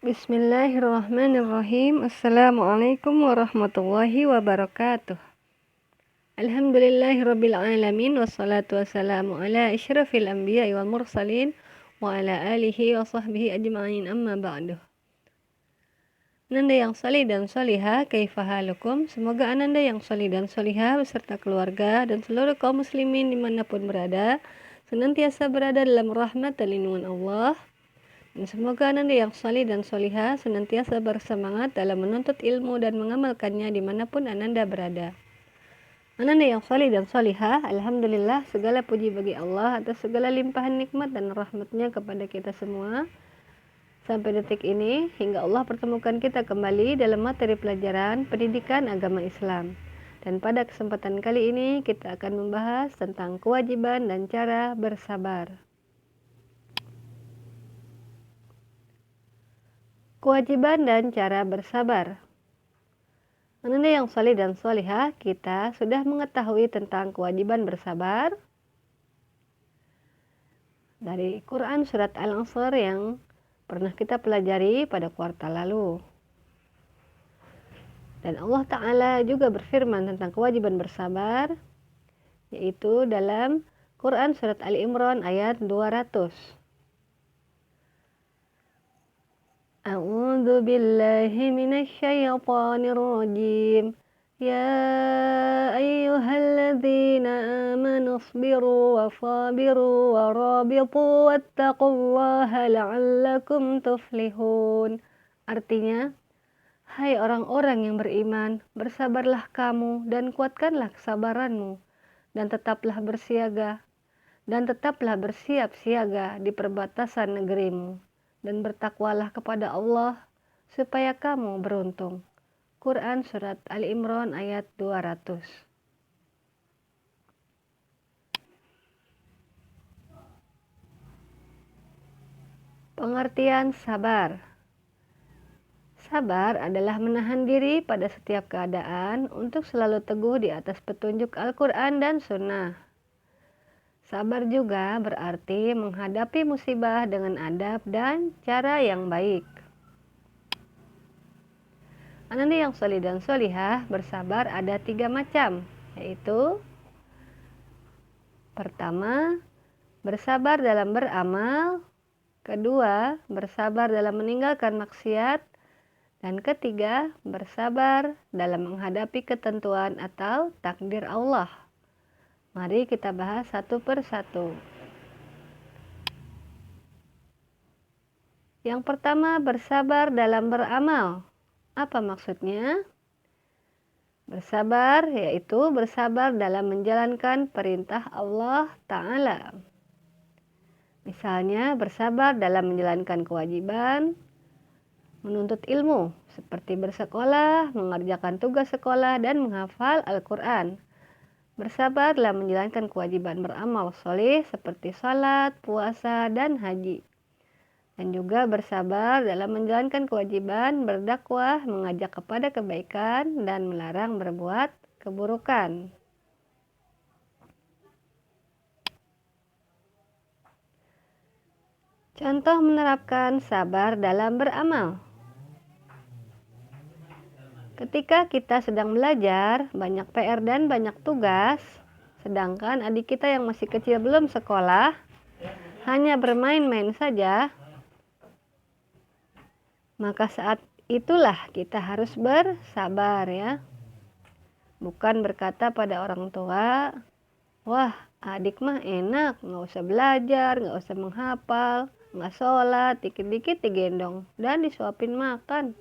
Bismillahirrahmanirrahim. Assalamualaikum warahmatullahi wabarakatuh. Alhamdulillahirabbil alamin wassalatu wassalamu ala asyrafil anbiya'i wal mursalin wa ala alihi wa sahbihi ajma'in, amma ba'du. Ananda yang salih dan salihah, kaifa halukum? Semoga ananda yang salih dan salihah beserta keluarga dan seluruh kaum muslimin dimanapun berada senantiasa berada dalam rahmat dan lindungan Allah. Dan semoga ananda yang salih dan salihah senantiasa bersemangat dalam menuntut ilmu dan mengamalkannya dimanapun ananda berada. Ananda yang salih dan salihah, alhamdulillah segala puji bagi Allah atas segala limpahan nikmat dan rahmatnya kepada kita semua. Sampai detik ini, hingga Allah pertemukan kita kembali dalam materi pelajaran pendidikan agama Islam. Dan pada kesempatan kali ini kita akan membahas tentang kewajiban dan cara bersabar. Kewajiban dan cara bersabar. Ananda yang salih dan salihah, kita sudah mengetahui tentang kewajiban bersabar dari Quran surat Al-Asr yang pernah kita pelajari pada kuartal lalu. Dan Allah Ta'ala juga berfirman tentang kewajiban bersabar, yaitu dalam Quran surat Ali Imran ayat 200. A'udzu billahi minasy syaithanir rajim. Ya ayyuhalladzina amanu isbiru wa sabiru wa rabitu wattaqullaha la'allakum tuflihun. Artinya, hai orang-orang yang beriman, bersabarlah kamu dan kuatkanlah kesabaranmu, dan tetaplah bersiaga, dan tetaplah bersiap siaga di perbatasan negerimu. Dan bertakwalah kepada Allah supaya kamu beruntung. Quran surat Ali Imran ayat 200. Pengertian sabar. Sabar adalah menahan diri pada setiap keadaan untuk selalu teguh di atas petunjuk Al-Quran dan Sunnah. Sabar juga berarti menghadapi musibah dengan adab dan cara yang baik. Ananda yang salih dan salihah, bersabar ada 3 macam, yaitu pertama, bersabar dalam beramal, kedua, bersabar dalam meninggalkan maksiat, dan ketiga, bersabar dalam menghadapi ketentuan atau takdir Allah. Mari kita bahas satu persatu. Yang pertama, bersabar dalam beramal. Apa maksudnya? Bersabar yaitu bersabar dalam menjalankan perintah Allah Ta'ala. Misalnya, bersabar dalam menjalankan kewajiban, menuntut ilmu, seperti bersekolah, mengerjakan tugas sekolah, dan menghafal Al-Quran. Bersabar dalam menjalankan kewajiban beramal soleh seperti salat, puasa, dan haji. Dan juga bersabar dalam menjalankan kewajiban berdakwah, mengajak kepada kebaikan, dan melarang berbuat keburukan. Contoh menerapkan sabar dalam beramal. Ketika kita sedang belajar, banyak PR dan banyak tugas, sedangkan adik kita yang masih kecil belum sekolah, hanya bermain-main saja, maka saat itulah kita harus bersabar ya. Bukan berkata pada orang tua, wah adik mah enak, nggak usah belajar, nggak usah menghafal, nggak sholat, dikit-dikit digendong dan disuapin makan.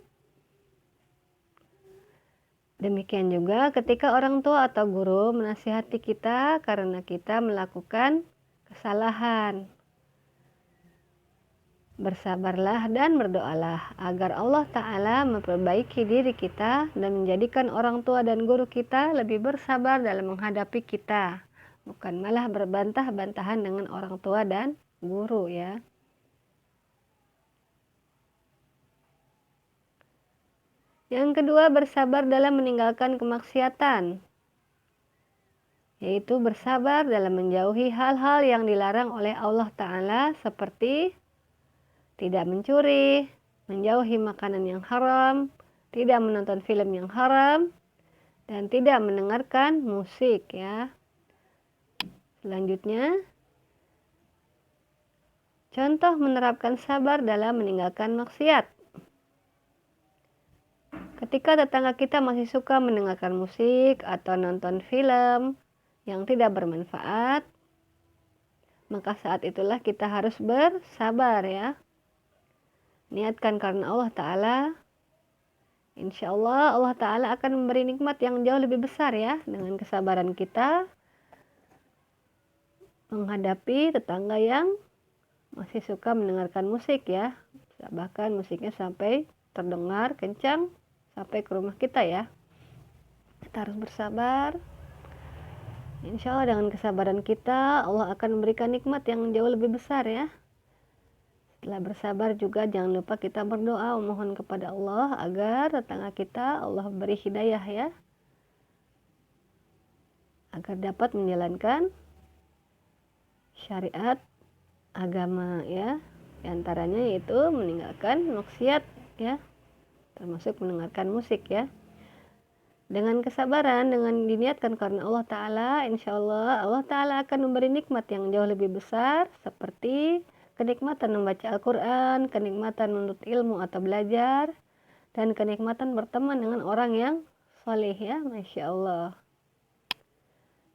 Demikian juga ketika orang tua atau guru menasihati kita karena kita melakukan kesalahan. Bersabarlah dan berdoalah agar Allah Ta'ala memperbaiki diri kita dan menjadikan orang tua dan guru kita lebih bersabar dalam menghadapi kita. Bukan malah berbantah-bantahan dengan orang tua dan guru ya. Yang kedua, bersabar dalam meninggalkan kemaksiatan, yaitu bersabar dalam menjauhi hal-hal yang dilarang oleh Allah Ta'ala seperti tidak mencuri, menjauhi makanan yang haram, tidak menonton film yang haram, dan tidak mendengarkan musik ya. Selanjutnya, contoh menerapkan sabar dalam meninggalkan maksiat. Ketika tetangga kita masih suka mendengarkan musik atau nonton film yang tidak bermanfaat, maka saat itulah kita harus bersabar ya. Niatkan karena Allah Ta'ala. Insya Allah Allah Ta'ala akan memberi nikmat yang jauh lebih besar ya, dengan kesabaran kita menghadapi tetangga yang masih suka mendengarkan musik ya. Bahkan musiknya sampai terdengar kencang sampai ke rumah kita ya. Kita harus bersabar. Insya Allah dengan kesabaran kita Allah akan memberikan nikmat yang jauh lebih besar ya. Setelah bersabar juga jangan lupa kita berdoa memohon kepada Allah agar tetangga kita Allah beri hidayah ya, agar dapat menjalankan syariat agama ya. Di antaranya yaitu meninggalkan maksiat ya, termasuk mendengarkan musik ya. Dengan kesabaran, dengan diniatkan karena Allah Ta'ala, insya Allah Allah Ta'ala akan memberi nikmat yang jauh lebih besar, seperti kenikmatan membaca Al-Quran, kenikmatan menuntut ilmu atau belajar, dan kenikmatan berteman dengan orang yang soleh ya, Masya Allah.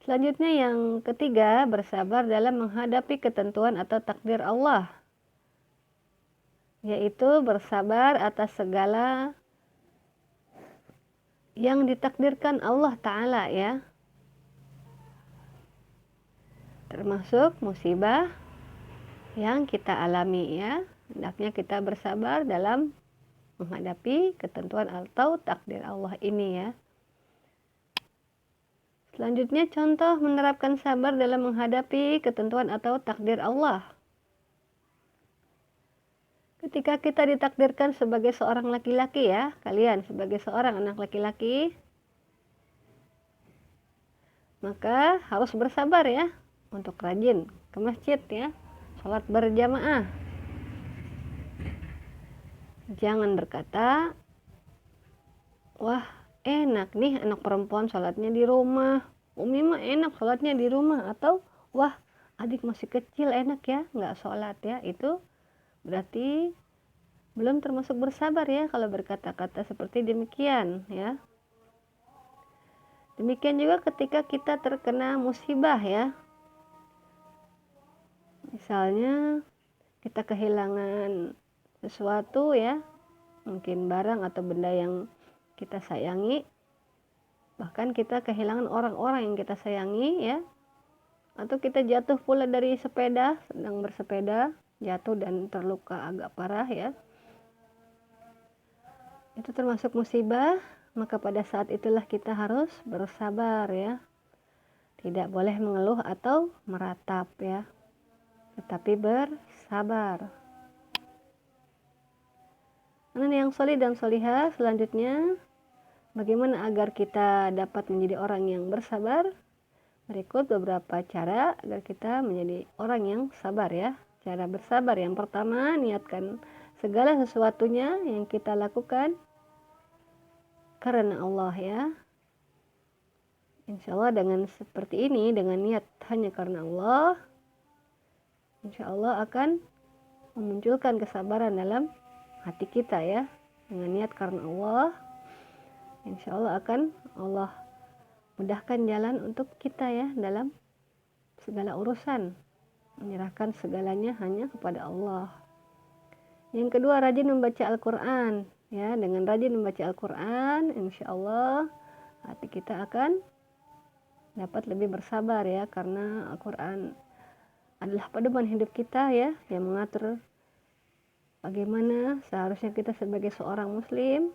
Selanjutnya yang ketiga, bersabar dalam menghadapi ketentuan atau takdir Allah, yaitu bersabar atas segala yang ditakdirkan Allah Ta'ala ya, termasuk musibah yang kita alami ya. Hendaknya kita bersabar dalam menghadapi ketentuan atau takdir Allah ini ya. Selanjutnya contoh menerapkan sabar dalam menghadapi ketentuan atau takdir Allah. Ketika kita ditakdirkan sebagai seorang laki-laki ya, kalian sebagai seorang anak laki-laki, maka harus bersabar ya untuk rajin ke masjid ya, sholat berjamaah. Jangan berkata, wah enak nih anak perempuan sholatnya di rumah, Umi mah enak sholatnya di rumah, atau wah adik masih kecil enak ya nggak sholat ya. Itu berarti belum termasuk bersabar ya kalau berkata-kata seperti demikian ya. Demikian juga ketika kita terkena musibah ya. Misalnya kita kehilangan sesuatu ya, mungkin barang atau benda yang kita sayangi, bahkan kita kehilangan orang-orang yang kita sayangi ya, atau kita jatuh pula dari sepeda, sedang bersepeda, jatuh dan terluka agak parah ya. Itu termasuk musibah, maka pada saat itulah kita harus bersabar ya. Tidak boleh mengeluh atau meratap ya, tetapi bersabar. Anak yang solih dan solihah, selanjutnya bagaimana agar kita dapat menjadi orang yang bersabar? Berikut beberapa cara agar kita menjadi orang yang sabar ya. Cara bersabar yang pertama, niatkan segala sesuatunya yang kita lakukan karena Allah ya. Insya Allah dengan seperti ini, dengan niat hanya karena Allah, insya Allah akan memunculkan kesabaran dalam hati kita ya. Dengan niat karena Allah, insya Allah akan Allah mudahkan jalan untuk kita ya dalam segala urusan, menyerahkan segalanya hanya kepada Allah. Yang kedua, rajin membaca Al-Quran ya. Dengan rajin membaca Al-Quran, insya Allah hati kita akan dapat lebih bersabar ya, karena Al-Quran adalah pedoman hidup kita ya, yang mengatur bagaimana seharusnya kita sebagai seorang muslim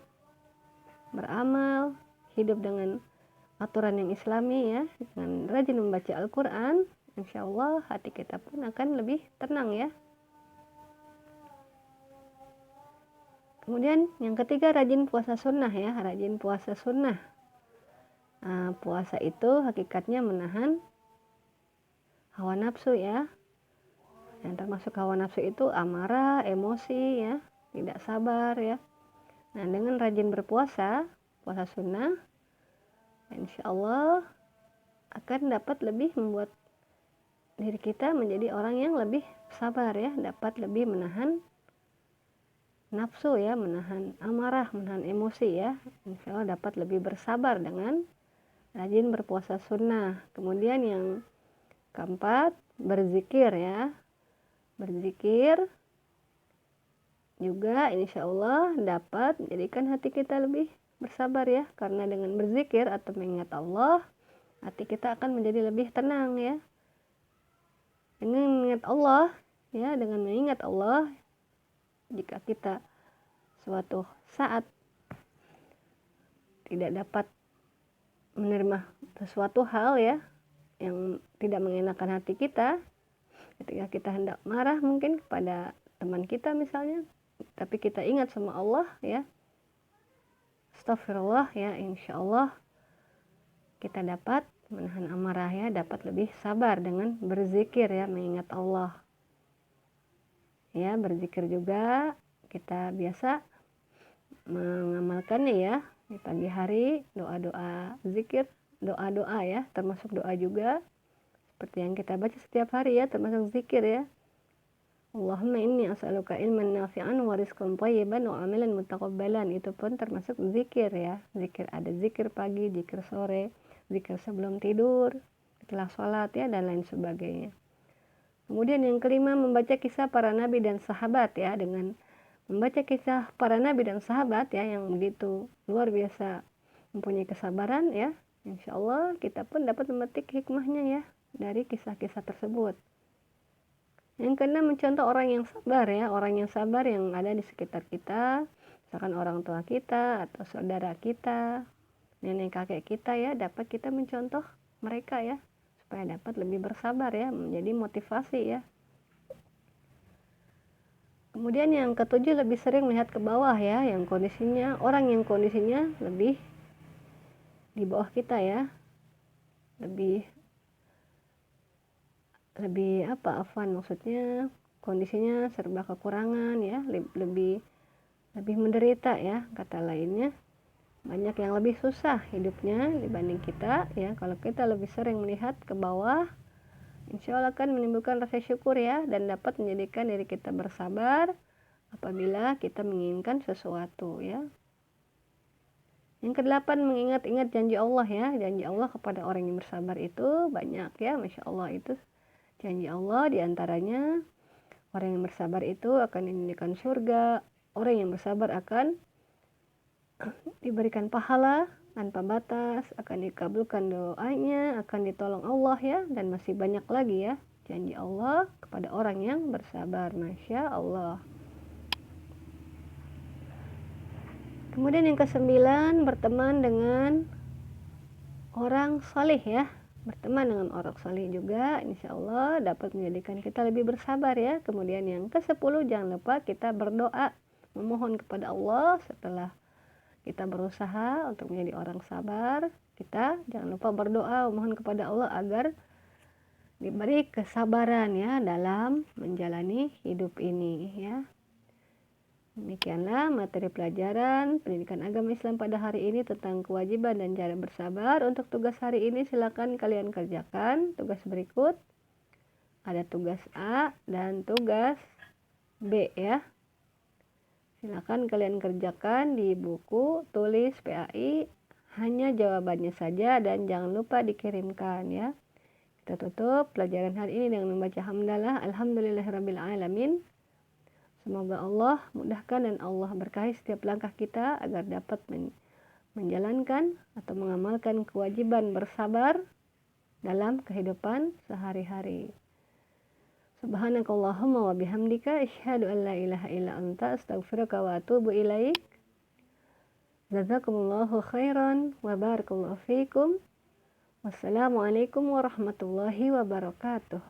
beramal, hidup dengan aturan yang islami ya. Dengan rajin membaca Al-Quran, insya Allah hati kita pun akan lebih tenang ya. Kemudian yang ketiga, rajin puasa sunnah ya. Rajin puasa sunnah. Nah, puasa itu hakikatnya menahan hawa nafsu ya. Yang termasuk hawa nafsu itu amarah, emosi ya. tidak sabar ya. Nah, dengan rajin berpuasa, puasa sunnah, insya Allah akan dapat lebih membuat diri kita menjadi orang yang lebih sabar ya, dapat lebih menahan nafsu ya, menahan amarah, menahan emosi ya. Insya Allah dapat lebih bersabar dengan rajin berpuasa sunnah. Kemudian yang keempat, berzikir ya. Berzikir juga insya Allah dapat menjadikan hati kita lebih bersabar ya. Karena dengan berzikir atau mengingat Allah, hati kita akan menjadi lebih tenang ya. Dengan mengingat Allah ya, dengan mengingat Allah, jika kita suatu saat tidak dapat menerima sesuatu hal ya yang tidak mengenakan hati kita, ketika kita hendak marah mungkin kepada teman kita misalnya, tapi kita ingat sama Allah ya, astagfirullah ya, insya Allah kita dapat menahan amarah ya, dapat lebih sabar dengan berzikir ya, mengingat Allah ya. Berzikir juga kita biasa mengamalkannya ya, di pagi hari doa-doa zikir, doa-doa ya, termasuk doa juga seperti yang kita baca setiap hari ya, termasuk zikir ya. Allahumma inni as'aluka ilman nafi'an wa rizqan thayyiban wa amalan mutaqabbalan, itu pun termasuk zikir ya. Zikir, ada zikir pagi, zikir sore, zikir sebelum tidur, setelah sholat ya, dan lain sebagainya. Kemudian yang kelima, membaca kisah para nabi dan sahabat ya. Dengan membaca kisah para nabi dan sahabat ya, yang begitu luar biasa mempunyai kesabaran ya, insya Allah kita pun dapat memetik hikmahnya ya dari kisah-kisah tersebut. Yang keenam, mencontoh orang yang sabar ya, orang yang sabar yang ada di sekitar kita, misalkan orang tua kita atau saudara kita, nenek kakek kita ya, dapat kita mencontoh mereka ya, supaya dapat lebih bersabar ya, menjadi motivasi ya. Kemudian yang ketujuh, lebih sering melihat ke bawah ya, yang kondisinya, orang yang kondisinya lebih di bawah kita ya, lebih maksudnya kondisinya serba kekurangan ya, lebih menderita ya, kata lainnya banyak yang lebih susah hidupnya dibanding kita ya. Kalau kita lebih sering melihat ke bawah, insya Allah akan menimbulkan rasa syukur ya, dan dapat menjadikan diri kita bersabar apabila kita menginginkan sesuatu ya. Yang kedelapan, mengingat-ingat janji Allah ya. Janji Allah kepada orang yang bersabar itu banyak ya, Masya Allah. Itu janji Allah diantaranya, orang yang bersabar itu akan diberikan surga, orang yang bersabar akan diberikan pahala tanpa batas, akan dikabulkan doanya, akan ditolong Allah ya, dan masih banyak lagi ya janji Allah kepada orang yang bersabar. Masya Allah. Kemudian yang kesembilan, berteman dengan orang saleh ya. Berteman dengan orang saleh juga insya Allah dapat menjadikan kita lebih bersabar ya. Kemudian yang ke-10, jangan lupa kita berdoa, memohon kepada Allah setelah kita berusaha untuk menjadi orang sabar. Kita jangan lupa berdoa, memohon kepada Allah agar diberi kesabaran ya dalam menjalani hidup ini ya. Demikianlah materi pelajaran pendidikan agama Islam pada hari ini tentang kewajiban dan cara bersabar. Untuk tugas hari ini silakan kalian kerjakan tugas berikut. Ada tugas A dan tugas B ya. Silakan kalian kerjakan di buku, tulis PAI, hanya jawabannya saja dan jangan lupa dikirimkan ya. Kita tutup pelajaran hari ini dengan membaca hamdalah, alhamdulillahirabbil alamin. Semoga Allah mudahkan dan Allah berkahi setiap langkah kita agar dapat menjalankan atau mengamalkan kewajiban bersabar dalam kehidupan sehari-hari. Subhanakallahumma wa bihamdika asyhadu an la ilaha illa anta astaghfiruka wa atubu ilaik. Jazakumullahu khairan wa barakallahu fiikum. Wassalamualaikum warahmatullahi wabarakatuh.